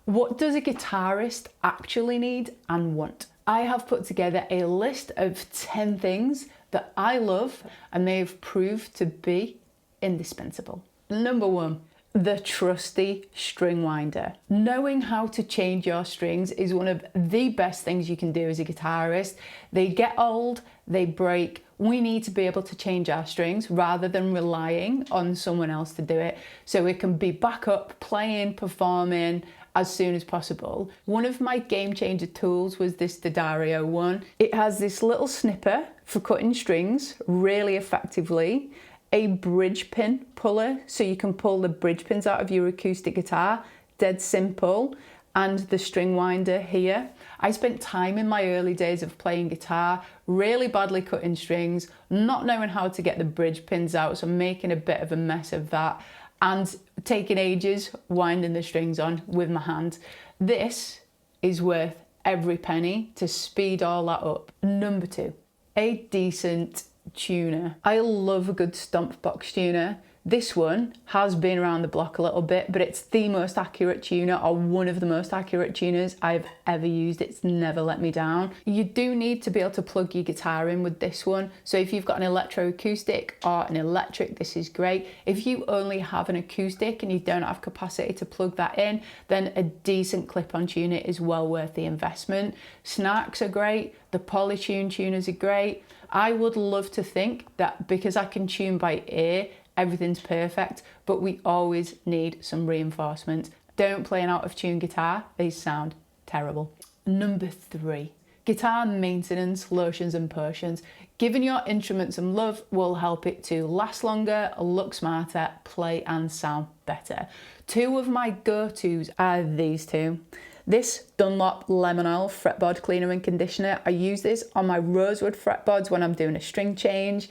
What does a guitarist actually need and want? I have put together a list of 10 things that I love and they've proved to be indispensable. Number 1, the trusty string winder. Knowing how to change your strings is one of the best things you can do as a guitarist. They get old, they break. We need to be able to change our strings rather than relying on someone else to do it. So we can be back up, playing, performing as soon as possible. One of my game changer tools was this D'Addario one. It has this little snipper for cutting strings really effectively, a bridge pin puller so you can pull the bridge pins out of your acoustic guitar, dead simple, and the string winder here. I spent time in my early days of playing guitar really badly cutting strings, not knowing how to get the bridge pins out, so making a bit of a mess of that and taking ages winding the strings on with my hand. This is worth every penny to speed all that up. Number 2, a decent tuner. I love a good stomp box tuner. This one has been around the block a little bit, but it's the most accurate tuner, or one of the most accurate tuners I've ever used. It's never let me down. You do need to be able to plug your guitar in with this one. So if you've got an electroacoustic or an electric, this is great. If you only have an acoustic and you don't have capacity to plug that in, then a decent clip-on tuner is well worth the investment. Snarks are great. The Polytune tuners are great. I would love to think that because I can tune by ear, everything's perfect, but we always need some reinforcement. Don't play an out of tune guitar, these sound terrible. Number 3, guitar maintenance, lotions and potions. Giving your instrument some love will help it to last longer, look smarter, play and sound better. 2 of my go-tos are these 2. This Dunlop Lemon Oil fretboard cleaner and conditioner. I use this on my rosewood fretboards when I'm doing a string change.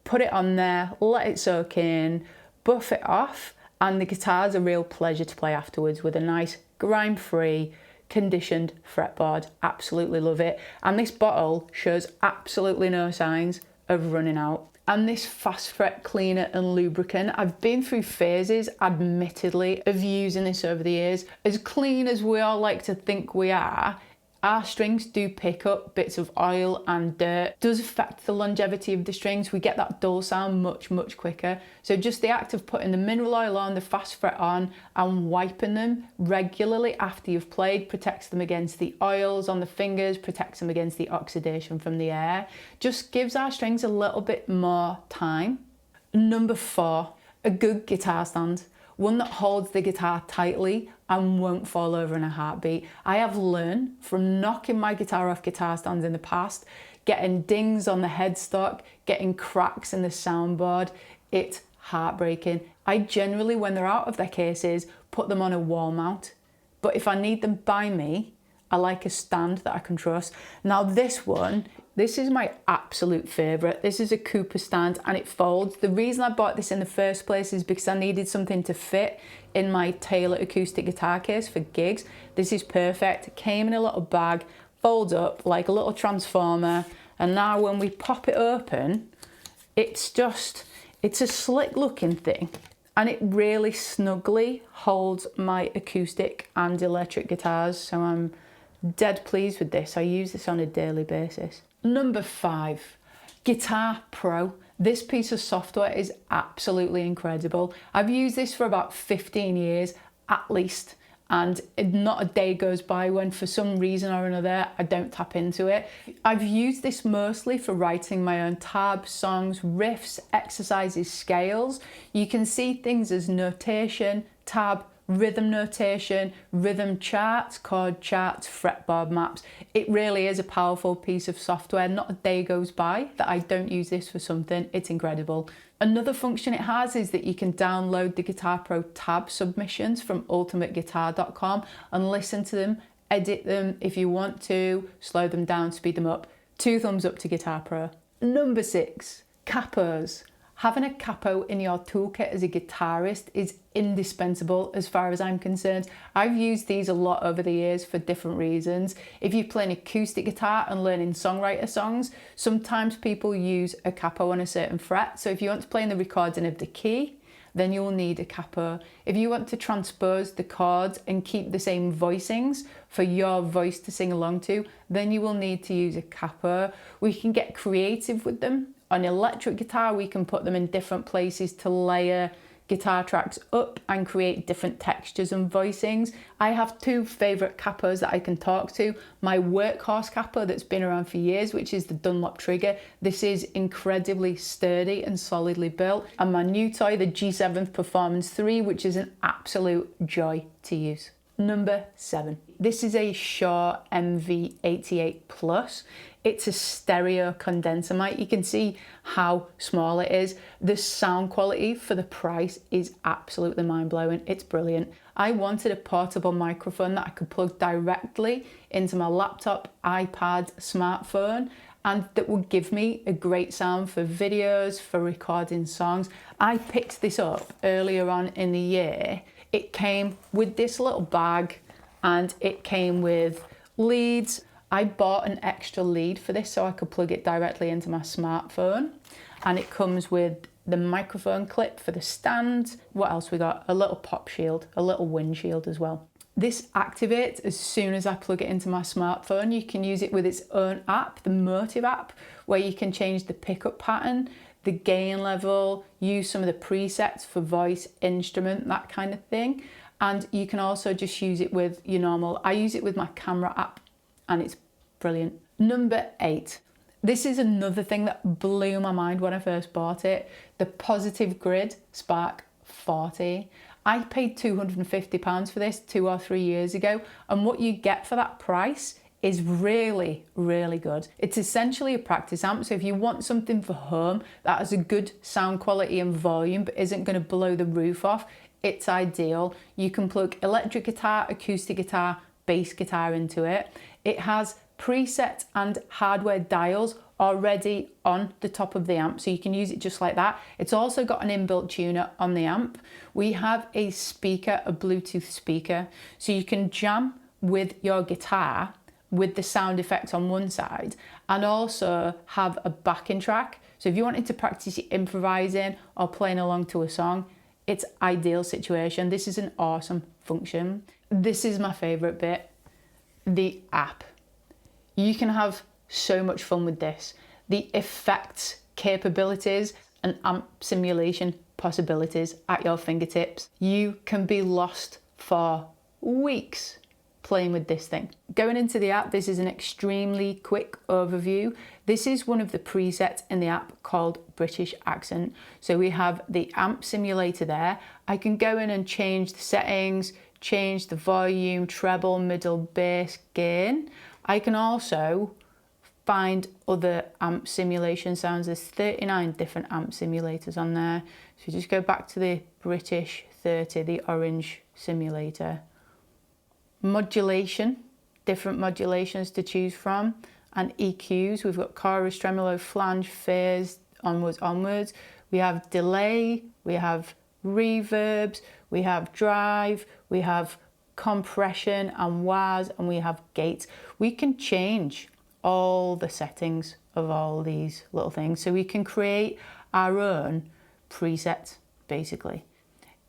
Put it on there, let it soak in, buff it off, and the guitar's a real pleasure to play afterwards with a nice grime-free, conditioned fretboard. Absolutely love it. And this bottle shows absolutely no signs of running out. And this fast fret cleaner and lubricant, I've been through phases, admittedly, of using this over the years. As clean as we all like to think we are, our strings do pick up bits of oil and dirt. It does affect the longevity of the strings. We get that dull sound much quicker. So just the act of putting the mineral oil on, the fast fret on, and wiping them regularly after you've played protects them against the oils on the fingers, protects them against the oxidation from the air. Just gives our strings a little bit more time. Number 4, a good guitar stand. One that holds the guitar tightly and won't fall over in a heartbeat. I have learned from knocking my guitar off guitar stands in the past, getting dings on the headstock, getting cracks in the soundboard. It's heartbreaking. I generally, when they're out of their cases, put them on a wall mount. But if I need them by me, I like a stand that I can trust. Now this one, this is my absolute favourite. This is a Cooper stand and it folds. The reason I bought this in the first place is because I needed something to fit in my Taylor acoustic guitar case for gigs. This is perfect. It came in a little bag, folds up like a little transformer. And now when we pop it open, it's a slick looking thing. And it really snugly holds my acoustic and electric guitars. So I'm dead pleased with this. I use this on a daily basis. Number 5, Guitar Pro. This piece of software is absolutely incredible. I've used this for about 15 years at least, and not a day goes by when for some reason or another I don't tap into it. I've used this mostly for writing my own tabs, songs, riffs, exercises, scales. You can see things as notation, tab, rhythm notation, rhythm charts, chord charts, fretboard maps. It really is a powerful piece of software. Not a day goes by that I don't use this for something. It's incredible. Another function it has is that you can download the Guitar Pro tab submissions from ultimateguitar.com and listen to them, edit them if you want to, slow them down, speed them up. 2 thumbs up to Guitar Pro. Number 6, capos. Having a capo in your toolkit as a guitarist is indispensable as far as I'm concerned. I've used these a lot over the years for different reasons. If you play an acoustic guitar and learning songwriter songs, sometimes people use a capo on a certain fret. So if you want to play in the recording of the key, then you'll need a capo. If you want to transpose the chords and keep the same voicings for your voice to sing along to, then you will need to use a capo. We can get creative with them. On electric guitar, we can put them in different places to layer guitar tracks up and create different textures and voicings. I have two favourite capos that I can talk to. My workhorse capo that's been around for years, which is the Dunlop Trigger. This is incredibly sturdy and solidly built. And my new toy, the G7 Performance 3, which is an absolute joy to use. Number 7. This is a Shaw MV88 Plus. It's a stereo condenser mic. You can see how small it is. The sound quality for the price is absolutely mind-blowing. It's brilliant. I wanted a portable microphone that I could plug directly into my laptop, iPad, smartphone, and that would give me a great sound for videos, for recording songs. I picked this up earlier on in the year. It came with this little bag and it came with leads. I bought an extra lead for this so I could plug it directly into my smartphone. And it comes with the microphone clip for the stand. What else we got? A little pop shield, a little windshield as well. This activates as soon as I plug it into my smartphone. You can use it with its own app, the Motive app, where you can change the pickup pattern, the gain level, use some of the presets for voice, instrument, that kind of thing. And you can also just use it with your normal, I use it with my camera app and it's brilliant. Number 8. This is another thing that blew my mind when I first bought it. The Positive Grid Spark 40. I paid £250 for this 2 or 3 years ago, and what you get for that price is really, really good. It's essentially a practice amp, so if you want something for home that has a good sound quality and volume but isn't going to blow the roof off, it's ideal. You can plug electric guitar, acoustic guitar, bass guitar into it. It has preset and hardware dials already on the top of the amp, so you can use it just like that. It's also got an inbuilt tuner on the amp. We have a speaker, a Bluetooth speaker, so you can jam with your guitar with the sound effects on one side and also have a backing track. So if you wanted to practice improvising or playing along to a song, it's ideal situation. This is an awesome function. This is my favorite bit, the app. You can have so much fun with this. The effects, capabilities, and amp simulation possibilities at your fingertips. You can be lost for weeks playing with this thing. Going into the app, this is an extremely quick overview. This is one of the presets in the app called British Accent. So we have the amp simulator there. I can go in and change the settings, change the volume, treble, middle, bass, gain. I can also find other amp simulation sounds. There's 39 different amp simulators on there. So just go back to the British 30, the orange simulator. Modulation, different modulations to choose from, and EQs. We've got chorus, tremolo, flange, phase, onwards. We have delay, we have reverbs, we have drive, we have compression and wahs, and we have gates. We can change all the settings of all these little things, so we can create our own presets basically.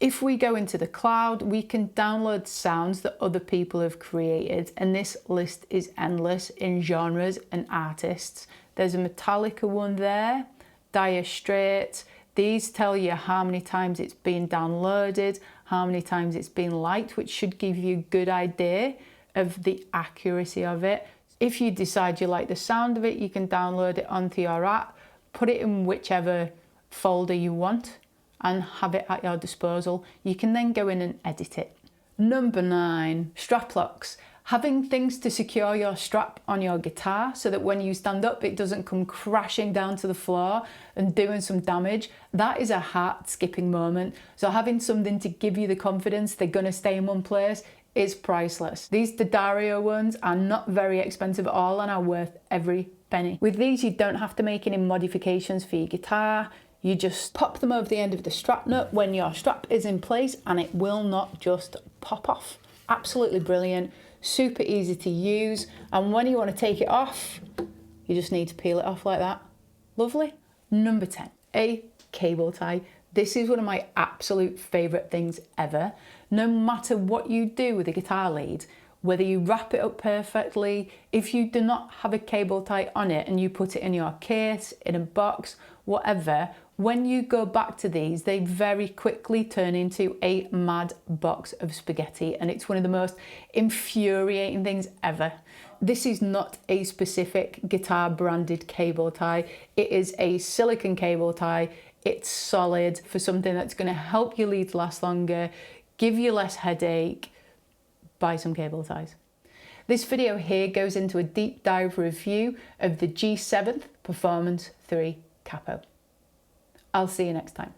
If we go into the cloud, we can download sounds that other people have created, and this list is endless in genres and artists. There's a Metallica one there, Dire Straits. These tell you how many times it's been downloaded, how many times it's been liked, which should give you a good idea of the accuracy of it. If you decide you like the sound of it, you can download it onto your app, put it in whichever folder you want, and have it at your disposal. You can then go in and edit it. Number 9, strap locks. Having things to secure your strap on your guitar so that when you stand up, it doesn't come crashing down to the floor and doing some damage. That is a heart-skipping moment. So having something to give you the confidence they're gonna stay in one place is priceless. These D'Addario ones are not very expensive at all and are worth every penny. With these, you don't have to make any modifications for your guitar. You just pop them over the end of the strap nut when your strap is in place and it will not just pop off. Absolutely brilliant, super easy to use, and when you want to take it off, you just need to peel it off like that. Lovely. Number 10, a cable tie. This is one of my absolute favourite things ever. No matter what you do with a guitar lead, whether you wrap it up perfectly, if you do not have a cable tie on it and you put it in your case, in a box, whatever, when you go back to these, they very quickly turn into a mad box of spaghetti, and it's one of the most infuriating things ever. This is not a specific guitar branded cable tie. It is a silicone cable tie. It's solid for something that's going to help your leads last longer, give you less headache. Buy some cable ties. This video here goes into a deep dive review of the G7 Performance 3 Capo. I'll see you next time.